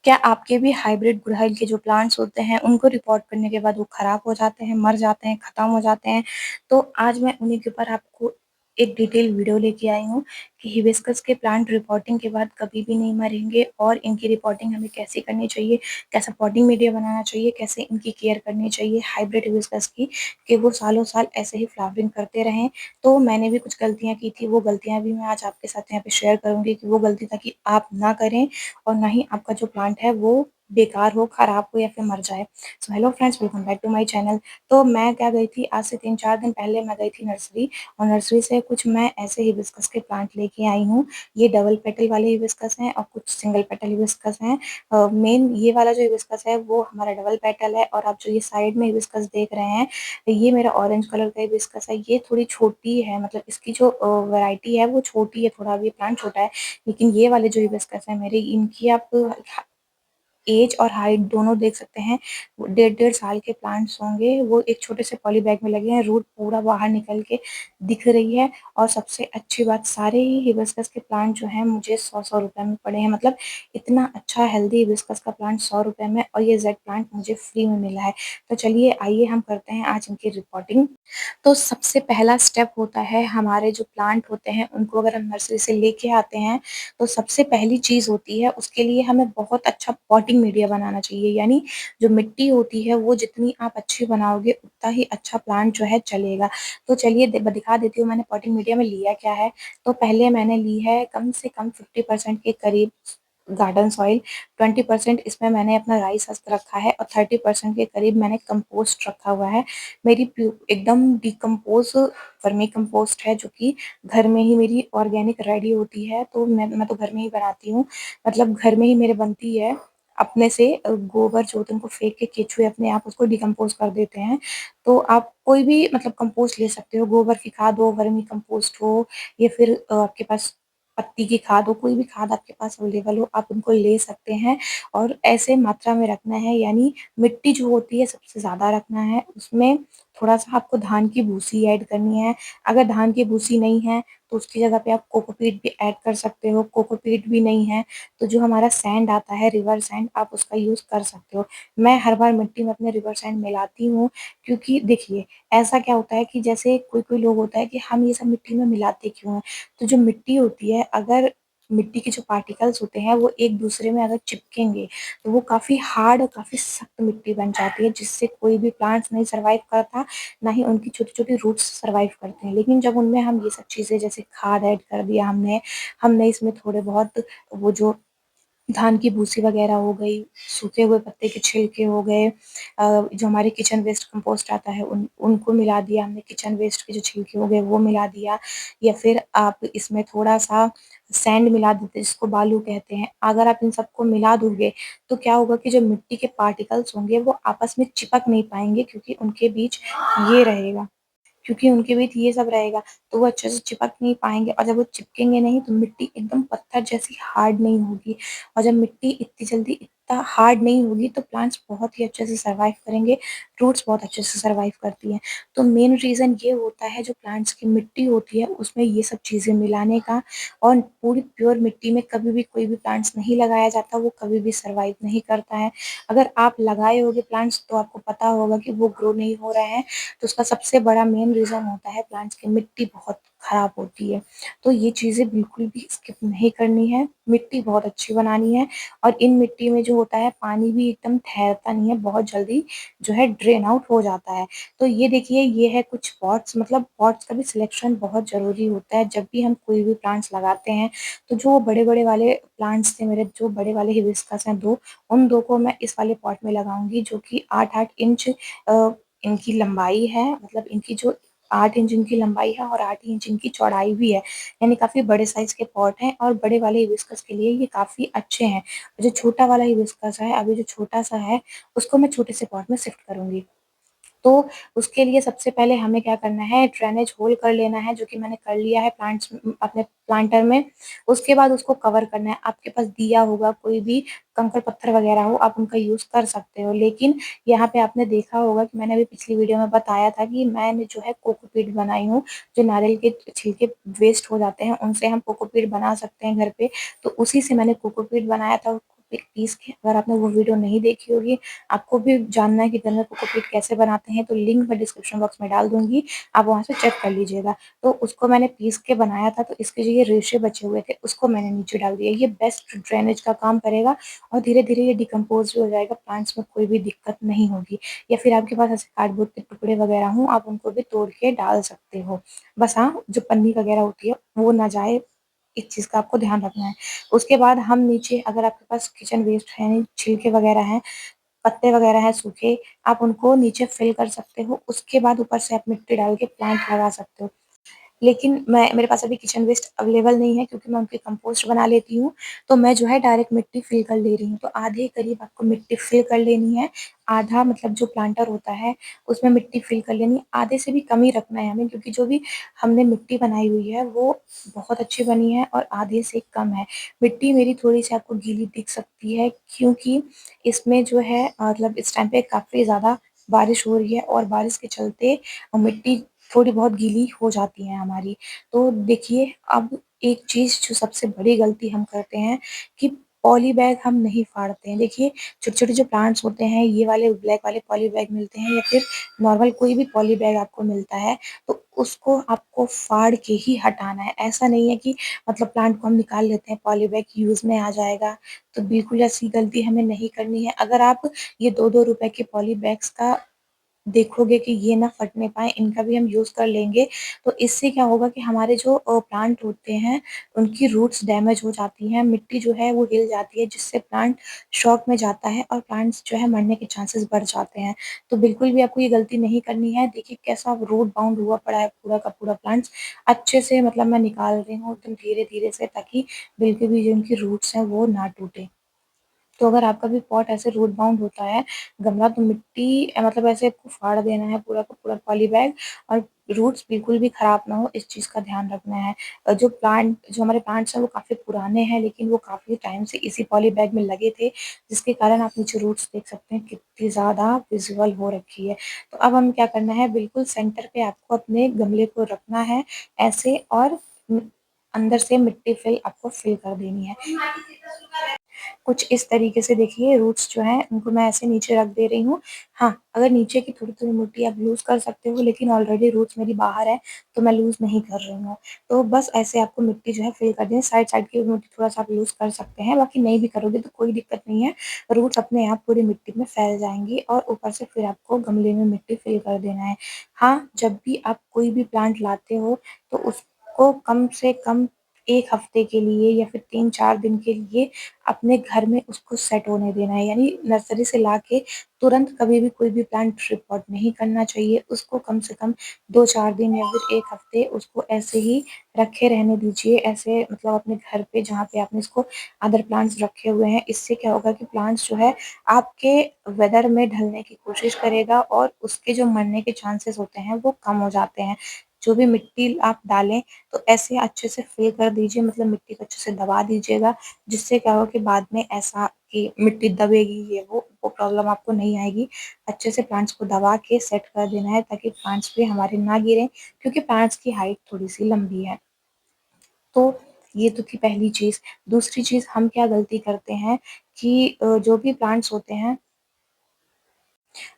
क्या आपके भी हाइब्रिड गुड़हल के जो प्लांट्स होते हैं, उनको रिपोर्ट करने के बाद वो खराब हो जाते हैं, मर जाते हैं, खत्म हो जाते हैं? तो आज मैं उन्हीं के ऊपर आपको एक डिटेल वीडियो लेके आई हूँ कि हिबिस्कस के प्लांट रिपोर्टिंग के बाद कभी भी नहीं मरेंगे और इनकी रिपोर्टिंग हमें कैसे करनी चाहिए, कैसा पॉटिंग मीडिया बनाना चाहिए, कैसे इनकी केयर करनी चाहिए हाइब्रिड हिबिस्कस की, कि वो सालों साल ऐसे ही फ्लावरिंग करते रहें। तो मैंने भी कुछ गलतियाँ की थी, वो गलतियाँ भी मैं आज आपके साथ यहाँ पे शेयर करूँगी कि वो गलती ताकि आप ना करें और ना ही आपका जो प्लांट है वो बेकार हो, खराब हो या फिर मर जाए। So hello friends, welcome back to my channel. तो मैं क्या गई थी, आज से 3-4 दिन पहले मैं गई थी नर्सरी, और नर्सरी से कुछ मैं ऐसे हिबिस्कस के प्लांट लेके आई हूँ। ये डबल पेटल वाले हिबिस्कस हैं और कुछ सिंगल पेटल हिबिस्कस हैं। मेन ये वाला जो हिबिस्कस है वो हमारा डबल पेटल है, और आप जो ये साइड में हिबिस्कस देख रहे हैं, ये मेरा ऑरेंज कलर का हिबिस्कस है। ये थोड़ी छोटी है, मतलब इसकी जो वैरायटी है वो छोटी है, थोड़ा भी प्लांट छोटा है। लेकिन ये वाले जो हिबिस्कस है मेरे, इनकी आप एज और हाइट दोनों देख सकते हैं। 1.5 साल के प्लांट्स होंगे, वो एक छोटे से पॉली बैग में लगे हैं, रूट पूरा बाहर निकल के दिख रही है। और सबसे अच्छी बात, सारे ही हिबिस्कस के प्लांट जो हैं मुझे 100-100 रुपए में पड़े हैं। मतलब इतना अच्छा हेल्दी हिबिस्कस का प्लांट 100 रुपए में, और ये जेड प्लांट मुझे फ्री में मिला है। तो चलिए आइए हम करते हैं आज इनकी रिपोर्टिंग। तो सबसे पहला स्टेप होता है, हमारे जो प्लांट होते हैं उनको अगर हम नर्सरी से लेके आते हैं, तो सबसे पहली चीज़ होती है, उसके लिए हमें बहुत अच्छा पॉटिंग मीडिया बनाना चाहिए। यानी जो मिट्टी होती है वो जितनी आप अच्छी बनाओगे उतना ही अच्छा प्लांट जो है चलेगा। तो चलिए दिखा देती हूँ मैंने पॉटिंग मीडिया में लिया क्या है। तो पहले मैंने ली है कम से कम 50% के करीब गार्डन सॉइल, 20% इसमें मैंने अपना राइस हस्क रखा है, और 30% के करीब मैंने कंपोस्ट रखा हुआ है। मेरी एकदम डिकम्पोज वर्मी कंपोस्ट है, जो कि घर में ही मेरी ऑर्गेनिक रेडी होती है। तो मैं तो घर में ही बनाती हूँ, मतलब घर में ही मेरे बनती है। अपने से गोबर जो होते हैं उनको फेंक के केचुए अपने आप उसको डिकम्पोज कर देते हैं। तो आप कोई भी मतलब कंपोस्ट ले सकते हो, गोबर की खाद हो, वर्मी कंपोस्ट हो, या फिर आपके पास पत्ती की खाद हो, कोई भी खाद आपके पास अवेलेबल हो, आप उनको ले सकते हैं। और ऐसे मात्रा में रखना है, यानी मिट्टी जो होती है सबसे ज़्यादा रखना है, उसमें थोड़ा-सा आपको धान की भूसी ऐड करनी है। अगर धान की भूसी नहीं है, तो उसकी जगह पे आप कोकोपीट भी ऐड कर सकते हो। कोकोपीट भी नहीं है, तो जो हमारा सैंड आता है, रिवर सैंड, आप उसका यूज़ कर सकते हो। मैं हर बार मिट्टी में अपने रिवर सैंड मिलाती हूँ, क्योंकि देखिए, ऐसा क्या होता है कि जैसे कोई-कोई लोग होता है कि हम ये सब मिट्टी में मिलाते क्यों हैं? तो जो मिट्टी होती है, अगर मिट्टी के जो पार्टिकल्स होते हैं वो एक-दूसरे में अगर चिपकेंगे, तो वो काफ़ी हार्ड और काफ़ी सख्त मिट्टी बन जाती है, जिससे कोई भी प्लांट्स नहीं सर्वाइव करता, ना ही उनकी छोटी-छोटी रूट्स सर्वाइव करते हैं। लेकिन जब उनमें हम ये सब चीज़ें जैसे खाद ऐड कर दिया हमने, हमने इसमें थोड़े बहुत वो जो धान की भूसी वगैरह हो गई, सूखे हुए पत्ते के छिलके हो गए, जो हमारे किचन वेस्ट कंपोस्ट आता है उनको मिला दिया हमने, किचन वेस्ट के जो छिलके हो गए वो मिला दिया, या फिर आप इसमें थोड़ा-सा सैंड मिला देते हैं, जिसको बालू कहते हैं। अगर आप इन सबको मिला दोगे, तो क्या होगा कि जो मिट्टी के पार्टिकल्स होंगे वो आपस में चिपक नहीं पाएँगे, क्योंकि उनके बीच ये रहेगा। क्योंकि उनके बीच ये सब रहेगा, तो वो अच्छे से चिपक नहीं पाएँगे, और जब वो चिपकेंगे नहीं तो मिट्टी एकदम पत्थर जैसी हार्ड नहीं होगी। और जब मिट्टी इतनी जल्दी इतना हार्ड नहीं होगी, तो प्लांट्स बहुत ही अच्छे से सर्वाइव करेंगे, रूट्स बहुत अच्छे से सर्वाइव करती हैं। तो मेन रीज़न ये होता है, जो प्लांट्स की मिट्टी होती है उसमें ये सब चीज़ें मिलाने का। और पूरी प्योर मिट्टी में कभी भी कोई भी प्लांट्स नहीं लगाया जाता, वो कभी भी सर्वाइव नहीं करता है। अगर आप लगाए होगे प्लांट्स, तो आपको पता होगा कि वो ग्रो नहीं हो रहे हैं, तो उसका सबसे बड़ा मेन रीज़न होता है प्लांट्स की मिट्टी बहुत खराब होती है। तो ये चीज़ें बिल्कुल भी स्किप नहीं करनी है, मिट्टी बहुत अच्छी बनानी है। और इन मिट्टी में जो होता है, पानी भी एकदम ठहरता नहीं है, बहुत जल्दी जो है ड्रेन आउट हो जाता है। तो ये देखिए, ये है कुछ पॉट्स, मतलब पॉट्स का भी सिलेक्शन बहुत ज़रूरी होता है जब भी हम कोई भी प्लांट्स लगाते हैं। तो जो बड़े-बड़े वाले प्लांट्स थे मेरे, जो बड़े वाले हिबिस्कस हैं 2, उन 2 को मैं इस वाले पॉट में लगाऊँगी, जो कि 8-8 इंच इनकी लंबाई है, मतलब इनकी जो 8 इंच इनकी लंबाई है और 8 इंच इनकी चौड़ाई भी है, यानी काफ़ी बड़े साइज़ के पॉट हैं, और बड़े वाले हिबिस्कस के लिए ये काफ़ी अच्छे हैं। जो छोटा वाला हिबिस्कस है, अभी जो छोटा-सा है, उसको मैं छोटे से पॉट में शिफ्ट करूँगी। तो उसके लिए सबसे पहले हमें क्या करना है, ड्रेनेज होल कर लेना है, जो कि मैंने कर लिया है अपने प्लांटर में। उसके बाद उसको कवर करना है। आपके पास दिया होगा, कोई भी कंकड़-पत्थर वगैरह हो, आप उनका यूज़ कर सकते हो। लेकिन यहाँ पे आपने देखा होगा कि मैंने अभी पिछली वीडियो में बताया था कि मैंने जो है कोकोपीट बनाई हूँ, जो नारियल के छिलके वेस्ट हो जाते हैं, उनसे हम कोकोपीट बना सकते हैं घर पे। तो उसी से मैंने कोकोपीट बनाया था। पीस के, अगर आपने वो वीडियो नहीं देखी होगी, आपको भी जानना है कि घर में कोकोपीट कैसे बनाते हैं, तो लिंक मैं डिस्क्रिप्शन बॉक्स में डाल दूँगी, आप वहाँ से चेक कर लीजिएगा। तो उसको मैंने पीस के बनाया था, तो इसके जो ये रेशे बचे हुए थे, उसको मैंने नीचे डाल दिया। ये बेस्ट ड्रेनेज का काम करेगा और धीरे-धीरे ये डिकम्पोज़ भी हो जाएगा, प्लांट्स में कोई भी दिक्कत नहीं होगी। या फिर आपके पास ऐसे कार्डबोर्ड के टुकड़े वगैरह हों, आप उनको भी तोड़ के डाल सकते हो। बस हाँ, जो पन्नी वगैरह होती है, वो ना जाए, इस चीज़ का आपको ध्यान रखना है। उसके बाद हम नीचे, अगर आपके पास किचन वेस्ट है, छिलके वगैरह हैं, पत्ते वगैरह हैं सूखे, आप उनको नीचे फिल कर सकते हो। उसके बाद ऊपर से आप मिट्टी डाल के प्लांट लगा सकते हो। लेकिन मैं मेरे पास अभी किचन वेस्ट अवेलेबल नहीं है, क्योंकि मैं उनकी कंपोस्ट बना लेती हूँ, तो मैं जो है डायरेक्ट मिट्टी फिल कर ले रही हूँ। तो आधे करीब आपको मिट्टी फिल कर लेनी है, आधा मतलब जो प्लांटर होता है उसमें मिट्टी फिल कर लेनी है, आधे से भी कम ही रखना है हमें, क्योंकि जो भी हमने मिट्टी बनाई हुई है वो बहुत अच्छी बनी है और आधे से कम है। मिट्टी मेरी थोड़ी-सी आपको गीली दिख सकती है, क्योंकि इसमें जो है मतलब इस टाइम पे काफ़ी ज़्यादा बारिश हो रही है और बारिश के चलते मिट्टी थोड़ी बहुत गीली हो जाती है हमारी। तो देखिए, अब एक चीज़ जो सबसे बड़ी गलती हम करते हैं कि पॉली बैग हम नहीं फाड़ते हैं। देखिए, छोटे-छोटे जो प्लांट्स होते हैं, ये वाले ब्लैक वाले पॉली बैग मिलते हैं या फिर नॉर्मल कोई भी पॉली बैग आपको मिलता है, तो उसको आपको फाड़ के ही हटाना है। ऐसा नहीं है कि मतलब प्लांट को हम निकाल लेते हैं, पॉली बैग यूज़ में आ जाएगा, तो बिल्कुल ऐसी गलती हमें नहीं करनी है। अगर आप ये ₹2-2 के पॉली बैग्स का देखोगे कि ये ना फटने पाएँ, इनका भी हम यूज़ कर लेंगे, तो इससे क्या होगा कि हमारे जो प्लांट होते हैं, उनकी रूट्स डैमेज हो जाती हैं, मिट्टी जो है वो हिल जाती है, जिससे प्लांट शॉक में जाता है और प्लांट्स जो है मरने के चांसेस बढ़ जाते हैं। तो बिल्कुल भी आपको ये गलती नहीं करनी है। देखिए कैसा रूट बाउंड हुआ पड़ा है पूरा का पूरा प्लांट्स, अच्छे से मतलब मैं निकाल रही हूँ एकदम धीरे-धीरे से, ताकि बिल्कुल भी जो इनकी रूट्स हैं वो ना टूटें। तो अगर आपका भी पॉट ऐसे रूट बाउंड होता है गमला, तो मिट्टी मतलब ऐसे आपको फाड़ देना है पूरा का पूरा पॉली बैग, और रूट्स बिल्कुल भी खराब ना हो, इस चीज़ का ध्यान रखना है। जो हमारे प्लांट्स हैं वो काफ़ी पुराने हैं, लेकिन वो काफ़ी टाइम से इसी पॉली बैग में लगे थे, जिसके कारण आप नीचे रूट्स देख सकते हैं कितनी ज़्यादा विज़िबल हो रखी है। तो अब हमें क्या करना है, बिल्कुल सेंटर पे आपको अपने गमले को रखना है ऐसे, और अंदर से मिट्टी आपको फिल कर देनी है। कुछ इस तरीके से देखिए, रूट्स जो हैं उनको मैं ऐसे नीचे रख दे रही हूँ। हाँ, अगर नीचे की थोड़ी-थोड़ी मिट्टी आप यूज़ कर सकते हो, लेकिन ऑलरेडी रूट्स मेरी बाहर है, तो मैं यूज़ नहीं कर रही हूँ। तो बस ऐसे आपको मिट्टी जो है फिल कर देनी है, साइड-साइड की मिट्टी थोड़ा-सा आप यूज़ कर सकते हैं, बाकी नहीं भी करोगे तो कोई दिक्कत नहीं है। रूट्स अपने आप पूरी मिट्टी में फैल जाएँगी और ऊपर से फिर आपको गमले में मिट्टी फिल कर देना है। हाँ, जब भी आप कोई भी प्लांट लाते हो, तो उसको कम से कम 1 हफ्ते के लिए या फिर 3-4 दिन के लिए अपने घर में उसको सेट होने देना है, यानी नर्सरी से लाके तुरंत कभी भी कोई भी प्लांट रिपोर्ट नहीं करना चाहिए। उसको कम से कम 2-4 दिन या फिर 1 हफ्ते उसको ऐसे ही रखे रहने दीजिए, ऐसे मतलब अपने घर पे जहाँ पे आपने इसको अदर प्लांट्स रखे हुए हैं। इससे क्या होगा कि प्लांट्स जो है आपके वेदर में ढलने की कोशिश करेगा और उसके जो मरने के चांसेस होते हैं वो कम हो जाते हैं। जो भी मिट्टी आप डालें, तो ऐसे अच्छे से फिल कर दीजिए, मतलब मिट्टी को अच्छे से दबा दीजिएगा, जिससे क्या होगा कि बाद में ऐसा कि मिट्टी दबेगी ये वो प्रॉब्लम आपको नहीं आएगी। अच्छे से प्लांट्स को दबा के सेट कर देना है, ताकि प्लांट्स भी हमारे ना गिरें, क्योंकि प्लांट्स की हाइट थोड़ी-सी लंबी है। तो ये तो थी पहली चीज़। दूसरी चीज़, हम क्या गलती करते हैं कि जो भी प्लांट्स होते हैं,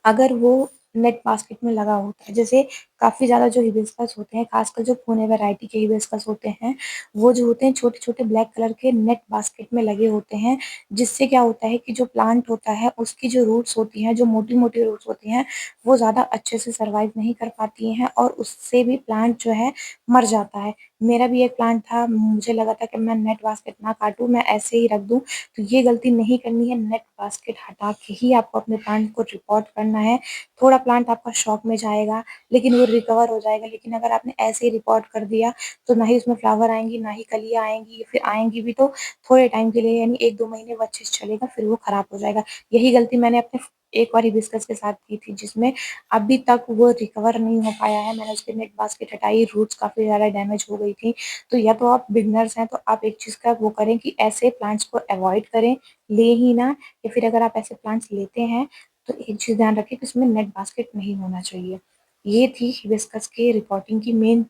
अगर वो नेट बास्केट में लगा होता है, जैसे काफ़ी ज़्यादा जो हिबिस्कस होते हैं, खासकर जो पुणे वैरायटी के हिबिस्कस होते हैं, वो जो होते हैं छोटे-छोटे ब्लैक कलर के नेट बास्केट में लगे होते हैं, जिससे क्या होता है कि जो प्लांट होता है, उसकी जो रूट्स होती हैं, जो मोटी-मोटी रूट्स होती हैं, वो ज़्यादा अच्छे से सर्वाइव नहीं कर पाती हैं और उससे भी प्लांट जो है मर जाता है। मेरा भी एक प्लांट था, मुझे लगा था कि मैं नेट बास्केट ना काटूँ, मैं ऐसे ही रख दूँ, तो ये गलती नहीं करनी है। नेट बास्केट हटा के ही आपको अपने प्लांट को रिपोर्ट करना है। थोड़ा प्लांट आपका शॉक में जाएगा, लेकिन वो रिकवर हो जाएगा। लेकिन अगर आपने ऐसे ही रिपोर्ट कर दिया, तो ना ही उसमें फ्लावर आएँगी, ना ही कलियाँ आएँगी, फिर आएँगी भी तो थोड़े टाइम के लिए, यानी 1-2 महीने वो अच्छे से चलेगा, फिर वो खराब हो जाएगा। यही गलती मैंने अपने एक और हिबिस्कस के साथ की थी, जिसमें अभी तक वो रिकवर नहीं हो पाया है। मैंने उसकी नेट बास्केट हटाई, रूट्स काफ़ी ज़्यादा डैमेज हो गई थी। तो या तो आप बिगिनर्स हैं, तो आप एक चीज़ का वो करें कि ऐसे प्लांट्स को अवॉइड करें, लें ही ना, या फिर अगर आप ऐसे प्लांट्स लेते हैं, तो एक चीज़ ध्यान रखें कि उसमें नेट बास्केट नहीं होना चाहिए। ये थी हिबिस्कस के रिपोर्टिंग की मेन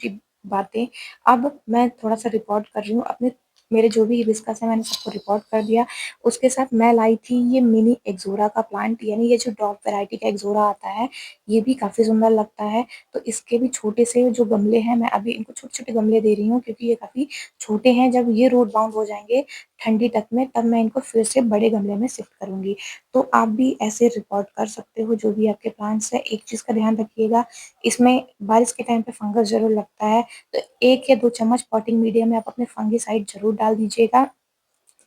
बातें। अब मैं थोड़ा-सा रिपोर्ट कर रही हूँ अपने मेरे जो भी हिबिस्कस है मैंने सबको रिपोर्ट कर दिया। उसके साथ मैं लाई थी ये मिनी एक्ज़ोरा का प्लांट, यानी ये जो ड्रॉप वैरायटी का एक्ज़ोरा आता है, ये भी काफ़ी सुंदर लगता है। तो इसके भी छोटे से जो गमले हैं, मैं अभी इनको छोटे-छोटे गमले दे रही हूँ क्योंकि ये काफ़ी छोटे हैं। जब ये रूट बाउंड हो जाएँगे ठंडी तक में, तब मैं इनको फिर से बड़े गमले में शिफ्ट करूँगी। तो आप भी ऐसे रिपोर्ट कर सकते हो जो भी आपके प्लांट्स हैं। एक चीज़ का ध्यान रखिएगा, इसमें बारिश के टाइम पे फंगस ज़रूर लगता है, तो 1 या 2 चम्मच पॉटिंग मीडिया में आप अपने फंगिसाइड ज़रूर डाल दीजिएगा।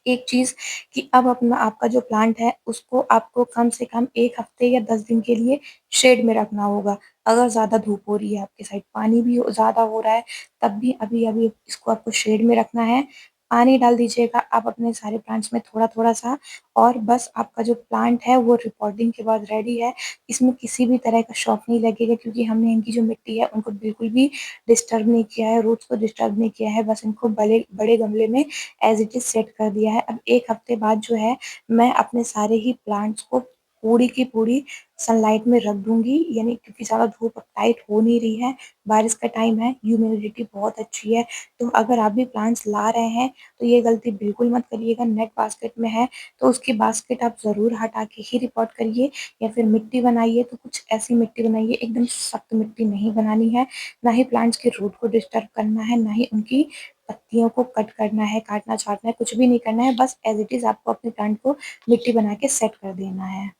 एक चीज़ कि अब अपना आपका जो प्लांट है, उसको आपको कम से कम 1 हफ्ते या 10 दिन के लिए शेड में रखना होगा। अगर ज़्यादा धूप हो रही है आपके साइड, पानी भी ज़्यादा हो रहा है, तब भी अभी-अभी इसको आपको शेड में रखना है। पानी डाल दीजिएगा आप अपने सारे प्लांट्स में थोड़ा-थोड़ा सा, और बस आपका जो प्लांट है वो रिपोर्टिंग के बाद रेडी है। इसमें किसी भी तरह का शॉक नहीं लगेगा क्योंकि हमने इनकी जो मिट्टी है उनको बिल्कुल भी डिस्टर्ब नहीं किया है, रूट्स को डिस्टर्ब नहीं किया है, बस इनको बड़े बड़े गमले में एज़ इट इज़ सेट कर दिया है। अब 1 हफ्ते बाद जो है, मैं अपने सारे ही प्लांट्स को पूरी की पूरी सनलाइट में रख दूँगी, यानी क्योंकि ज़्यादा धूप अब टाइट हो नहीं रही है, बारिश का टाइम है, ह्यूमिडिटी बहुत अच्छी है। तो अगर आप भी प्लांट्स ला रहे हैं, तो ये गलती बिल्कुल मत करिएगा। नेट बास्केट में है, तो उसकी बास्केट आप ज़रूर हटा के ही रिपोर्ट करिए, या फिर मिट्टी बनाइए तो कुछ ऐसी मिट्टी बनाइए, एकदम सख्त मिट्टी नहीं बनानी है, ना ही प्लांट्स के रूट को डिस्टर्ब करना है, ना ही उनकी पत्तियों को कट करना है, काटना-छाँटना है, कुछ भी नहीं करना है, बस एज़ इट इज़ आपको अपने प्लांट को मिट्टी बना के सेट कर देना है।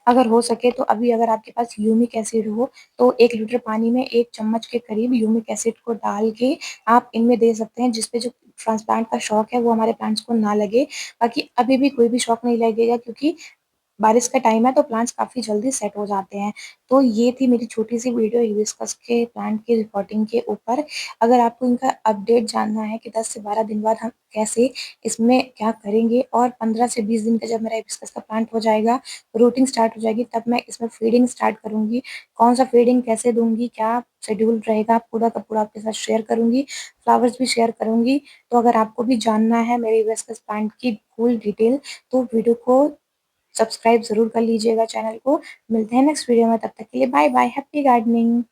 अगर हो सके तो अभी अगर आपके पास ह्यूमिक एसिड हो, तो 1 लीटर पानी में 1 चम्मच के करीब ह्यूमिक एसिड को डाल के आप इनमें दे सकते हैं, जिसपे जो ट्रांसप्लांट का शॉक है वो हमारे प्लांट्स को ना लगे। बाकी अभी भी कोई भी शॉक नहीं लगेगा क्योंकि बारिश का टाइम है तो प्लांट्स काफ़ी जल्दी सेट हो जाते हैं। तो ये थी मेरी छोटी-सी वीडियो हिबिस्कस के प्लांट की रिपोर्टिंग के ऊपर। अगर आपको इनका अपडेट जानना है कि 10 से 12 दिन बाद हम कैसे इसमें क्या करेंगे, और 15 से 20 दिन का जब मेरा हिबिस्कस का प्लांट हो जाएगा, रूटिंग स्टार्ट हो जाएगी, तब मैं इसमें फीडिंग स्टार्ट करूँगी। कौन-सा फीडिंग कैसे दूँगी, क्या शेड्यूल रहेगा, पूरा का पूरा आपके साथ शेयर करूँगी। फ्लावर्स भी शेयर करूँगी। तो अगर आपको भी जानना है मेरे हिबिस्कस प्लांट की फुल डिटेल, तो वीडियो को सब्सक्राइब ज़रूर कर लीजिएगा चैनल को। मिलते हैं नेक्स्ट वीडियो में, तब तक के लिए बाय बाय, हैप्पी गार्डनिंग।